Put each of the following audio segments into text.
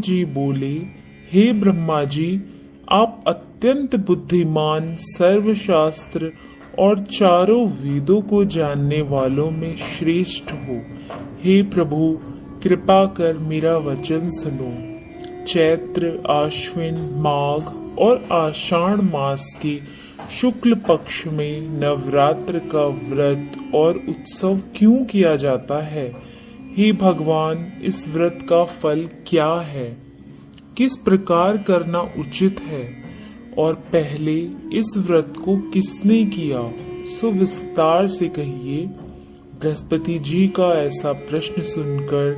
जी बोले, हे ब्रह्मा जी, आप अत्यंत बुद्धिमान, सर्वशास्त्र और चारों वेदों को जानने वालों में श्रेष्ठ हो। हे प्रभु, कृपा कर मेरा वचन सुनो। चैत्र, आश्विन, माघ और आषाढ़ मास के शुक्ल पक्ष में नवरात्र का व्रत और उत्सव क्यों किया जाता है? हे भगवान, इस व्रत का फल क्या है? किस प्रकार करना उचित है? और पहले इस व्रत को किसने किया, सो विस्तार से कहिए। बृहस्पति जी का ऐसा प्रश्न सुनकर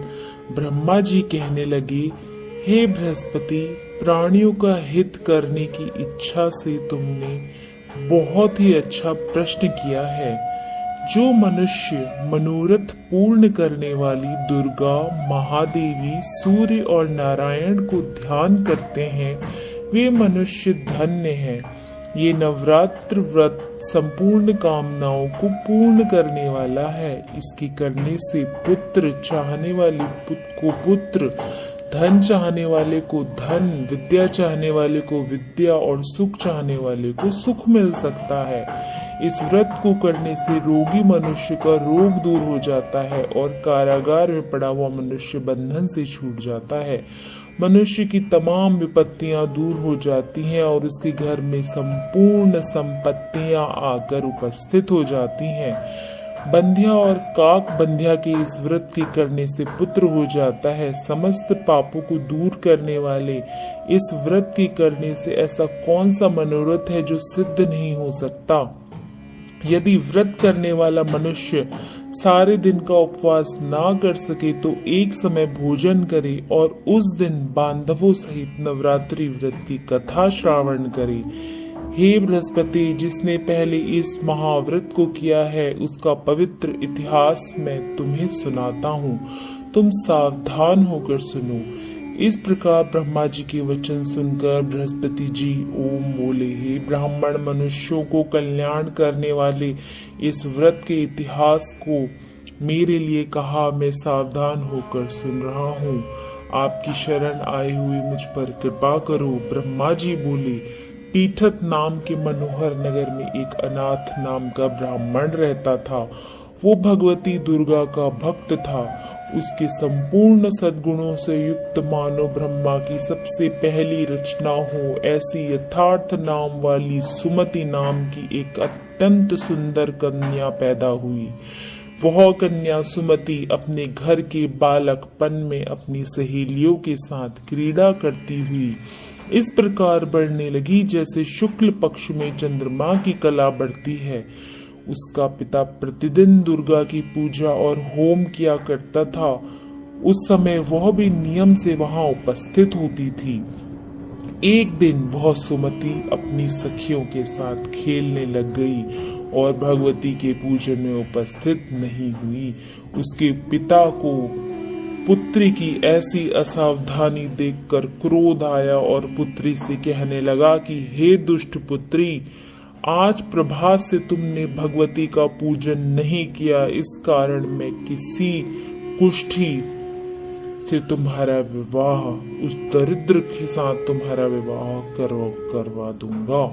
ब्रह्मा जी कहने लगे, हे बृहस्पति, प्राणियों का हित करने की इच्छा से तुमने बहुत ही अच्छा प्रश्न किया है। जो मनुष्य मनोरथ पूर्ण करने वाली दुर्गा, महादेवी, सूर्य और नारायण को ध्यान करते हैं, वे मनुष्य धन्य हैं। ये नवरात्र व्रत संपूर्ण कामनाओं को पूर्ण करने वाला है। इसके करने से पुत्र चाहने वाले को पुत्र, धन चाहने वाले को धन, विद्या चाहने वाले को विद्या और सुख चाहने वाले को सुख मिल सकता है। इस व्रत को करने से रोगी मनुष्य का रोग दूर हो जाता है और कारागार में पड़ा हुआ मनुष्य बंधन से छूट जाता है। मनुष्य की तमाम विपत्तियां दूर हो जाती हैं और उसके घर में संपूर्ण संपत्तियां आकर उपस्थित हो जाती हैं। बंध्या और काक बंध्या के इस व्रत के करने से पुत्र हो जाता है। समस्त पापों को दूर करने वाले इस व्रत के करने से ऐसा कौन सा मनोरथ है जो सिद्ध नहीं हो सकता? यदि व्रत करने वाला मनुष्य सारे दिन का उपवास ना कर सके तो एक समय भोजन करे और उस दिन बांधवों सहित नवरात्रि व्रत की कथा श्रावण करे। हे बृहस्पति, जिसने पहले इस महाव्रत को किया है उसका पवित्र इतिहास मैं तुम्हें सुनाता हूँ। तुम सावधान होकर सुनो। इस प्रकार ब्रह्मा जी के वचन सुनकर बृहस्पति जी ओम बोले, हे ब्राह्मण, मनुष्यों को कल्याण करने वाले इस व्रत के इतिहास को मेरे लिए कहा। मैं सावधान होकर सुन रहा हूँ। आपकी शरण आए हुए मुझ पर कृपा करो। ब्रह्मा जी बोले, पीठत नाम के मनोहर नगर में एक अनाथ नाम का ब्राह्मण रहता था। वो भगवती दुर्गा का भक्त था। उसके संपूर्ण सद्गुणों से युक्त मानो ब्रह्मा की सबसे पहली रचना हो ऐसी यथार्थ नाम वाली सुमति नाम की एक अत्यंत सुंदर कन्या पैदा हुई। वह कन्या सुमति अपने घर के बालकपन में अपनी सहेलियों के साथ क्रीड़ा करती हुई इस प्रकार बढ़ने लगी जैसे शुक्ल पक्ष में चंद्रमा की कला बढ़ती है। उसका पिता प्रतिदिन दुर्गा की पूजा और होम किया करता था। उस समय वह भी नियम से वहां उपस्थित होती थी। एक दिन वह सुमति अपनी सखियों के साथ खेलने लग गई और भगवती के पूजन में उपस्थित नहीं हुई। उसके पिता को पुत्री की ऐसी असावधानी देखकर क्रोध आया और पुत्री से कहने लगा कि हे दुष्ट पुत्री, आज प्रभात से तुमने भगवती का पूजन नहीं किया, इस कारण मैं किसी कुष्ठी से तुम्हारा विवाह, उस दरिद्र के साथ तुम्हारा विवाह करवा दूंगा।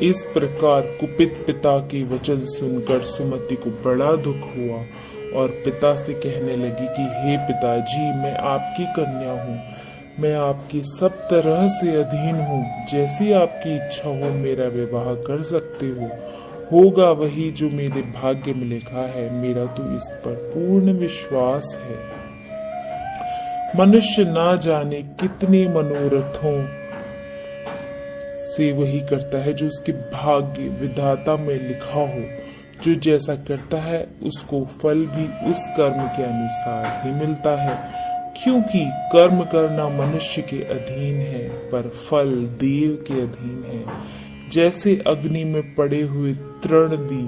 इस प्रकार कुपित पिता के वचन सुनकर सुमति को बड़ा दुख हुआ और पिता से कहने लगी कि हे पिताजी, मैं आपकी कन्या हूँ। मैं आपकी सब तरह से अधीन हूँ। जैसी आपकी इच्छा हो मेरा विवाह कर सकते हो। होगा वही जो मेरे भाग्य में लिखा है। मेरा तो इस पर पूर्ण विश्वास है। मनुष्य ना जाने कितने मनोरथों से वही करता है जो उसके भाग्य विधाता में लिखा हो। जो जैसा करता है उसको फल भी उस कर्म के अनुसार ही मिलता है, क्योंकि कर्म करना मनुष्य के अधीन है पर फल देव के अधीन है। जैसे अग्नि में पड़े हुए तृण दी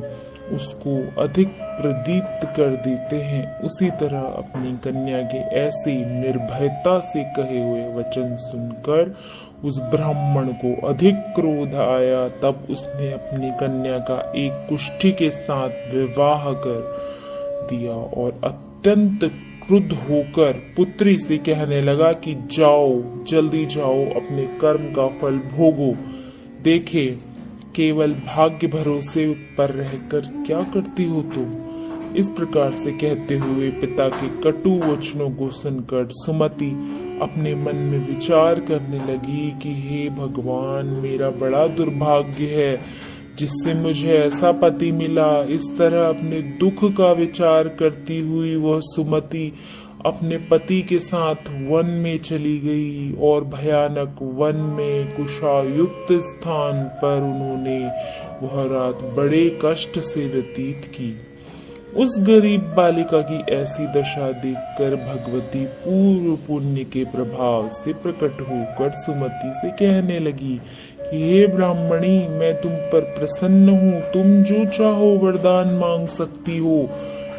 उसको अधिक प्रदीप्त कर देते हैं, उसी तरह अपनी कन्या के ऐसे निर्भयता से कहे हुए वचन सुनकर उस ब्राह्मण को अधिक क्रोध आया। तब उसने अपनी कन्या का एक कुष्ठी के साथ विवाह कर दिया और अत्यंत क्रुद्ध होकर पुत्री से कहने लगा कि जाओ, जल्दी जाओ, अपने कर्म का फल भोगो। देखे, केवल भाग्य भरोसे पर रहकर क्या करती हो तुम। इस प्रकार से कहते हुए पिता के कटु वचनों को सुनकर सुमति अपने मन में विचार करने लगी कि हे भगवान, मेरा बड़ा दुर्भाग्य है जिससे मुझे ऐसा पति मिला। इस तरह अपने दुख का विचार करती हुई वह सुमति अपने पति के साथ वन में चली गई और भयानक वन में कुशायुक्त स्थान पर उन्होंने वह रात बड़े कष्ट से व्यतीत की। उस गरीब बालिका की ऐसी दशा देखकर भगवती पूर्व पुण्य के प्रभाव से प्रकट होकर सुमति से कहने लगी कि हे ब्राह्मणी, मैं तुम पर प्रसन्न हूँ, तुम जो चाहो वरदान मांग सकती हो।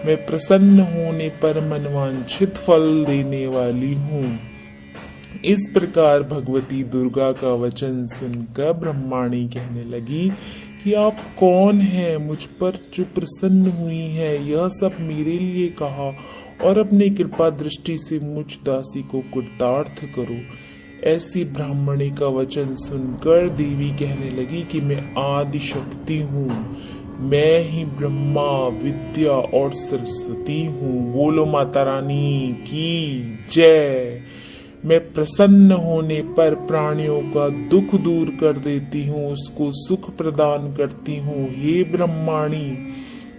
मैं प्रसन्न होने पर मनवांछित फल देने वाली हूँ। इस प्रकार भगवती दुर्गा का वचन सुनकर ब्रह्माणी कहने लगी कि आप कौन हैं, मुझ पर जो प्रसन्न हुई हैं, यह सब मेरे लिए कहा और अपनी कृपा दृष्टि से मुझ दासी को कृतार्थ करो। ऐसी ब्राह्मणी का वचन सुनकर देवी कहने लगी कि मैं आदि शक्ति हूँ, मैं ही ब्रह्मा, विद्या और सरस्वती हूँ। बोलो माता रानी की जय। मैं प्रसन्न होने पर प्राणियों का दुख दूर कर देती हूँ, उसको सुख प्रदान करती हूँ। हे ब्रह्माणी,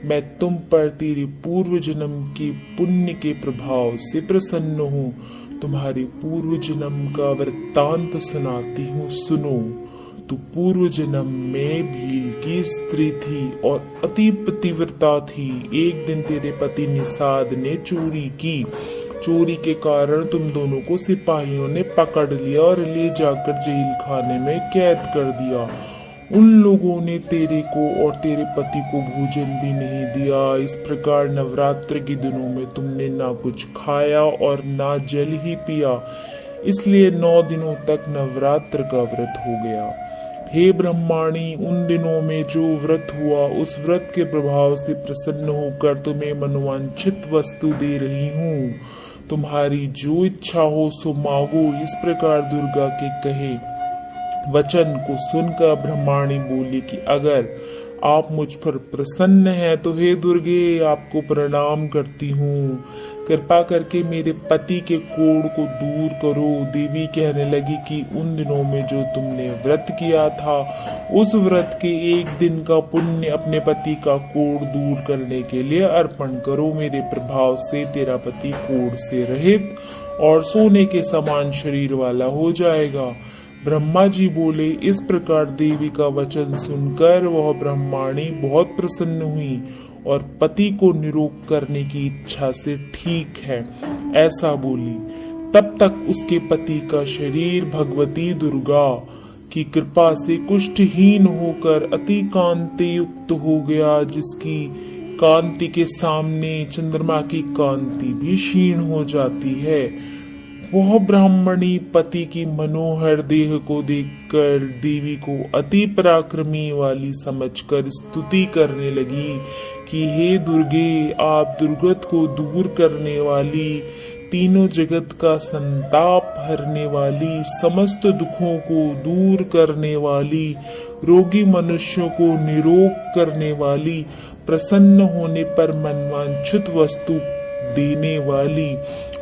मैं तुम पर तेरे पूर्व जन्म के पुण्य के प्रभाव से प्रसन्न हूँ। तुम्हारे पूर्व जन्म का वृत्तांत सुनाती हूँ, सुनो। तू पूर्व जन्म में भील की स्त्री थी और अति पतिव्रता थी। एक दिन तेरे पति निषाद ने चोरी की। चोरी के कारण तुम दोनों को सिपाहियों ने पकड़ लिया और ले जाकर जेल खाने में कैद कर दिया। उन लोगों ने तेरे को और तेरे पति को भोजन भी नहीं दिया। इस प्रकार नवरात्र के दिनों में तुमने ना कुछ खाया और ना जल ही पिया, इसलिए 9 दिनों तक नवरात्र का व्रत हो गया। हे ब्रह्माणी, उन दिनों में जो व्रत हुआ उस व्रत के प्रभाव से प्रसन्न होकर तुम्हें मनोवांछित वस्तु दे रही हूँ। तुम्हारी जो इच्छा हो सो मांगो। इस प्रकार दुर्गा के कहे वचन को सुनकर ब्रह्माणी बोली कि अगर आप मुझ पर प्रसन्न हैं तो हे दुर्गे, आपको प्रणाम करती हूँ। कृपा करके मेरे पति के कोढ़ को दूर करो। देवी कहने लगी कि उन दिनों में जो तुमने व्रत किया था उस व्रत के एक दिन का पुण्य अपने पति का कोढ़ दूर करने के लिए अर्पण करो। मेरे प्रभाव से तेरा पति कोढ़ से रहित और सोने के समान शरीर वाला हो जाएगा। ब्रह्मा जी बोले। इस प्रकार देवी का वचन सुनकर वह ब्रह्माणी बहुत प्रसन्न हुई और पति को निरोग करने की इच्छा से ठीक है ऐसा बोली। तब तक उसके पति का शरीर भगवती दुर्गा की कृपा से कुष्ठहीन होकर अति कांति युक्त हो गया, जिसकी कांति के सामने चंद्रमा की कांति भी क्षीण हो जाती है। वह ब्राह्मणी पति की मनोहर देह को देखकर देवी को अति पराक्रमी वाली समझकर स्तुति करने लगी कि हे दुर्गे, आप दुर्गत को दूर करने वाली, तीनों जगत का संताप हरने वाली, समस्त दुखों को दूर करने वाली, रोगी मनुष्यों को निरोग करने वाली, प्रसन्न होने पर मनवांछित वस्तु देने वाली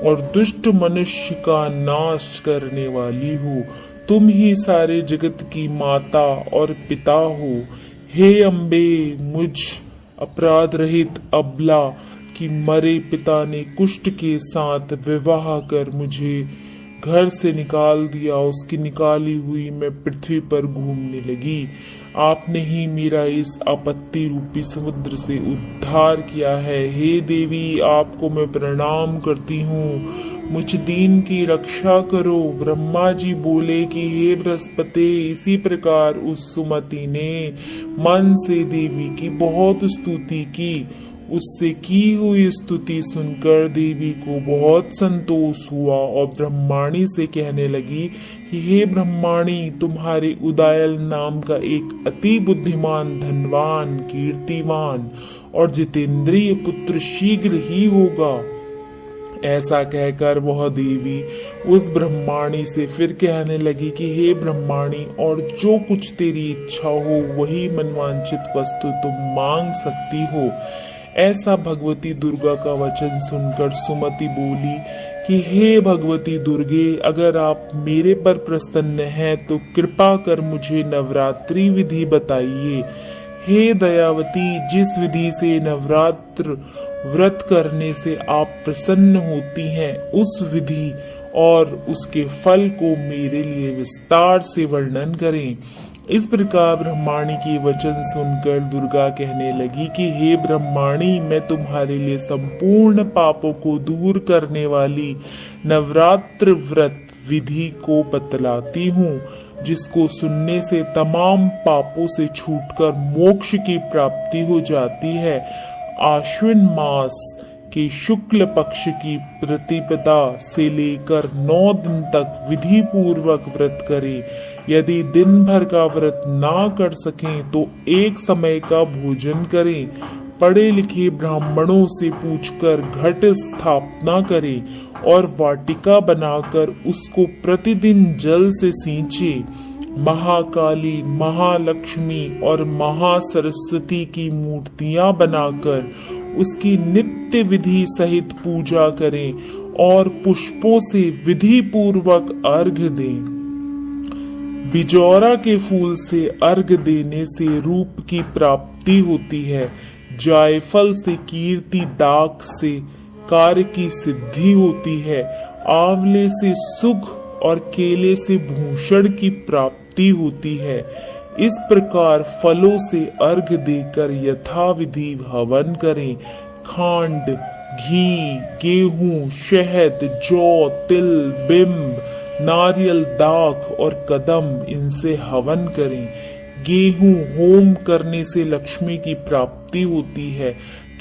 और दुष्ट मनुष्य का नाश करने वाली हो। तुम ही सारे जगत की माता और पिता हो। हे अम्बे, मुझ अपराध रहित अबला की मरे पिता ने कुष्ठ के साथ विवाह कर मुझे घर से निकाल दिया। उसकी निकाली हुई मैं पृथ्वी पर घूमने लगी। आपने ही मेरा इस आपत्ति रूपी समुद्र से उद्धार किया है। हे देवी, आपको मैं प्रणाम करती हूँ। मुझ दीन की रक्षा करो। ब्रह्मा जी बोले कि हे बृहस्पति, इसी प्रकार उस सुमति ने मन से देवी की बहुत स्तुति की। उससे की हुई स्तुति सुनकर देवी को बहुत संतोष हुआ और ब्रह्माणी से कहने लगी कि हे ब्रह्माणी, तुम्हारे उदायल नाम का एक अति बुद्धिमान, धनवान, कीर्तिमान और जितेंद्रिय पुत्र शीघ्र ही होगा। ऐसा कहकर वह देवी उस ब्रह्माणी से फिर कहने लगी कि हे ब्रह्माणी, और जो कुछ तेरी इच्छा हो वही मनवांचित वस्तु तुम मांग सकती हो। ऐसा भगवती दुर्गा का वचन सुनकर सुमति बोली कि हे भगवती दुर्गे, अगर आप मेरे पर प्रसन्न हैं तो कृपा कर मुझे नवरात्रि विधि बताइए। हे दयावती, जिस विधि से नवरात्र व्रत करने से आप प्रसन्न होती हैं, उस विधि और उसके फल को मेरे लिए विस्तार से वर्णन करें। इस प्रकार ब्रह्माणी के वचन सुनकर दुर्गा कहने लगी कि हे ब्रह्माणी, मैं तुम्हारे लिए संपूर्ण पापों को दूर करने वाली नवरात्र व्रत विधि को बतलाती हूँ, जिसको सुनने से तमाम पापों से छूटकर मोक्ष की प्राप्ति हो जाती है। आश्विन मास के शुक्ल पक्ष की प्रतिपदा से लेकर 9 दिन तक विधि पूर्वक व्रत करें। यदि दिन भर का व्रत ना कर सकें तो एक समय का भोजन करें। पढ़े लिखे ब्राह्मणों से पूछकर घट स्थापना करें और वाटिका बनाकर उसको प्रतिदिन जल से सींचे। महाकाली, महालक्ष्मी और महासरस्वती की मूर्तियां बनाकर उसकी नित्य विधि सहित पूजा करें और पुष्पों से विधि पूर्वक अर्घ्य दें। बिजौरा के फूल से अर्घ्य देने से रूप की प्राप्ति होती है। जायफल से कीर्ति, दाक से कार्य की सिद्धि होती है। आंवले से सुख और केले से भूषण की प्राप्ति होती है। इस प्रकार फलों से अर्घ्य देकर यथाविधि हवन करें। खांड, घी, गेहूं, शहद, जौ, तिल, बिंब, नारियल, दाख और कदम, इनसे हवन करें। गेहूं होम करने से लक्ष्मी की प्राप्ति होती है।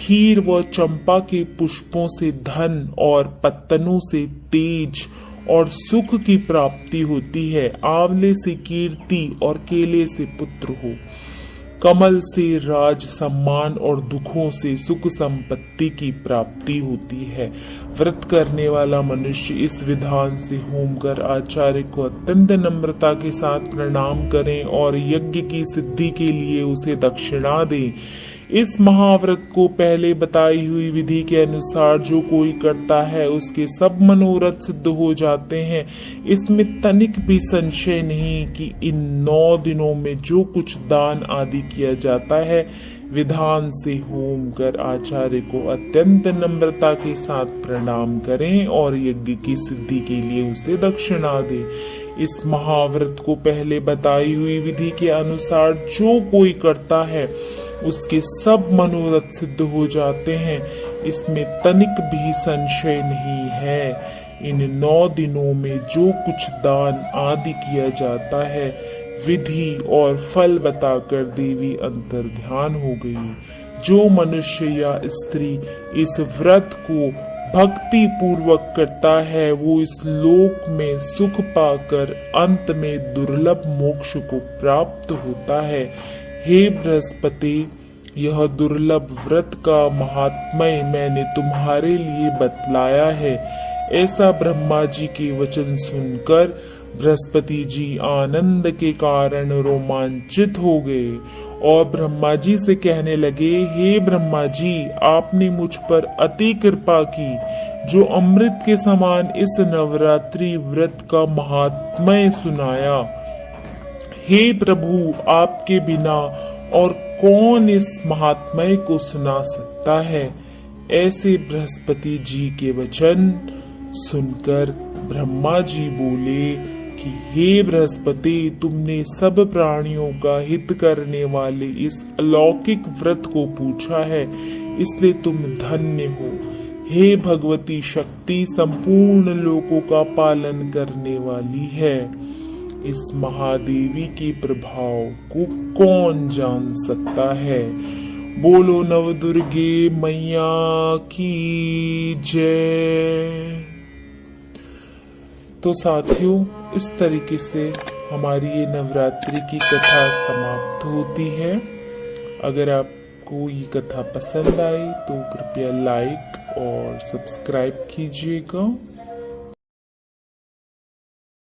खीर व चंपा के पुष्पों से धन और पत्तनों से तेज और सुख की प्राप्ति होती है। आंवले से कीर्ति और केले से पुत्र हो। कमल से राज, सम्मान और दुखों से सुख संपत्ति की प्राप्ति होती है। व्रत करने वाला मनुष्य इस विधान से होम कर आचार्य को अत्यंत नम्रता के साथ प्रणाम करें और यज्ञ की सिद्धि के लिए उसे दक्षिणा दें। इस महाव्रत को पहले बताई हुई विधि के अनुसार जो कोई करता है उसके सब मनोरथ सिद्ध हो जाते हैं। इसमें तनिक भी संशय नहीं कि इन 9 दिनों में जो कुछ दान आदि किया जाता है, विधान से होम कर आचार्य को अत्यंत नम्रता के साथ प्रणाम करें और यज्ञ की सिद्धि के लिए उसे दक्षिणा दें। इस महाव्रत को पहले बताई हुई विधि के अनुसार जो कोई करता है उसके सब मनोरथ सिद्ध हो जाते हैं। इसमें तनिक भी संशय नहीं है। इन 9 दिनों में जो कुछ दान आदि किया जाता है, विधि और फल बताकर देवी अंतर ध्यान हो गई। जो मनुष्य या स्त्री इस व्रत को भक्ति पूर्वक करता है, वो इस लोक में सुख पाकर अंत में दुर्लभ मोक्ष को प्राप्त होता है। हे बृहस्पति, यह दुर्लभ व्रत का महात्म्य मैंने तुम्हारे लिए बतलाया है। ऐसा ब्रह्मा जी के वचन सुनकर बृहस्पति जी आनंद के कारण रोमांचित हो गए और ब्रह्मा जी से कहने लगे, हे ब्रह्मा जी, आपने मुझ पर अति कृपा की जो अमृत के समान इस नवरात्रि व्रत का महात्म्य सुनाया। हे प्रभु, आपके बिना और कौन इस महात्म्य को सुना सकता है। ऐसे बृहस्पति जी के वचन सुनकर ब्रह्मा जी बोले कि हे बृहस्पति, तुमने सब प्राणियों का हित करने वाले इस अलौकिक व्रत को पूछा है, इसलिए तुम धन्य हो। हे भगवती शक्ति, संपूर्ण लोकों का पालन करने वाली है। इस महादेवी के प्रभाव को कौन जान सकता है। बोलो नवदुर्गे मैया की जय। तो साथियों, इस तरीके से हमारी ये नवरात्रि की कथा समाप्त होती है। अगर आपको ये कथा पसंद आई तो कृपया लाइक और सब्सक्राइब कीजिएगा।